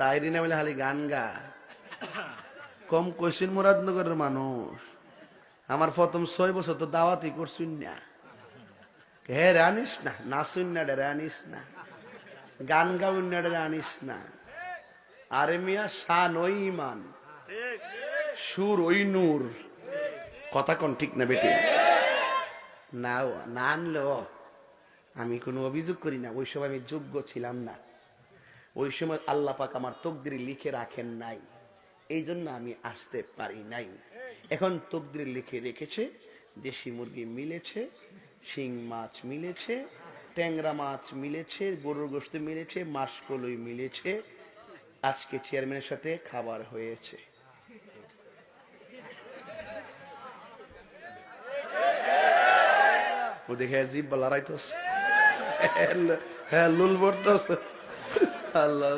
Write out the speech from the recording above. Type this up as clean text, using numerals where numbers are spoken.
তাইরি না বলে খালি গান গা। কম কইছেন মুরাদনগরের মানুষ। আমার প্রথম 6 বছর তো দাওয়াতই করছুন না। হে রানিস না, নাচুন না রে রানিস না, গান গাউন না রে রানিস না। আরে মিয়া শান ওই ইমান, সুর ওই নূর। কথা কোন ঠিক না বেটি? না না আনলো আমি কোনো অভিযোগ করি না। ওই সময় আমি যোগ্য ছিলাম না। ওই সময় আল্লাহ পাক আমার তকদিরে লিখে রাখেন নাই, এই জন্য আমি আসতে পারি নাই। এখন তকদিরে লিখে রেখেছে, দেশি মুরগি মিলেছে, শিং মাছ মিলেছে, ট্যাংরা মাছ মিলেছে, গরুর গোশত মিলেছে, মাসকলই মিলেছে। আজকে চেয়ারম্যানের সাথে খাবার হয়েছে। ও দেখে জিব্বা লড়াইতেছে, হ্যাঁ লুল পড়তেছে। আল্লাহ